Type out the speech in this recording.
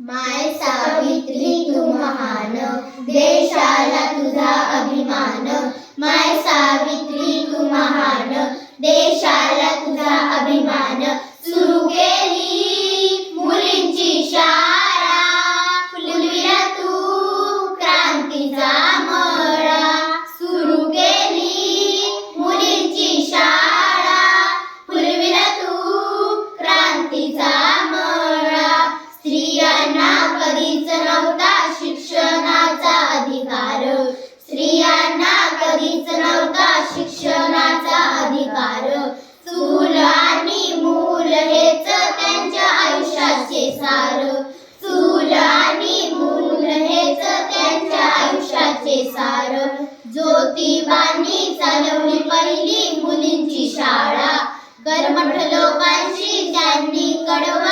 माय सावित्री तू महान, देशाला तुझा अभिमान. माय सावित्री तू महान, देशाला तुझा अभिमान. सुरू केली मुलींची शाळा, फुलविला तू क्रांतीचा मळा. सुरू केली मुलींची शाळा, फुलविला तू क्रांतीचा मळा. स्त्रियांना कधीच नव्हता शिक्षणाचा अधिकार, स्त्रियांना कधीच नव्हता शिक्षणाचा अधिकार. चूल आणि मूल हेच त्यांच्या आयुष्याचे सार, चूल आणि मूल हेच त्यांच्या आयुष्याचे सार. ज्योतिबांनी चालवली पहिली मुलींची शाळा, कर्मठ लोकांशी त्यांनी कडवं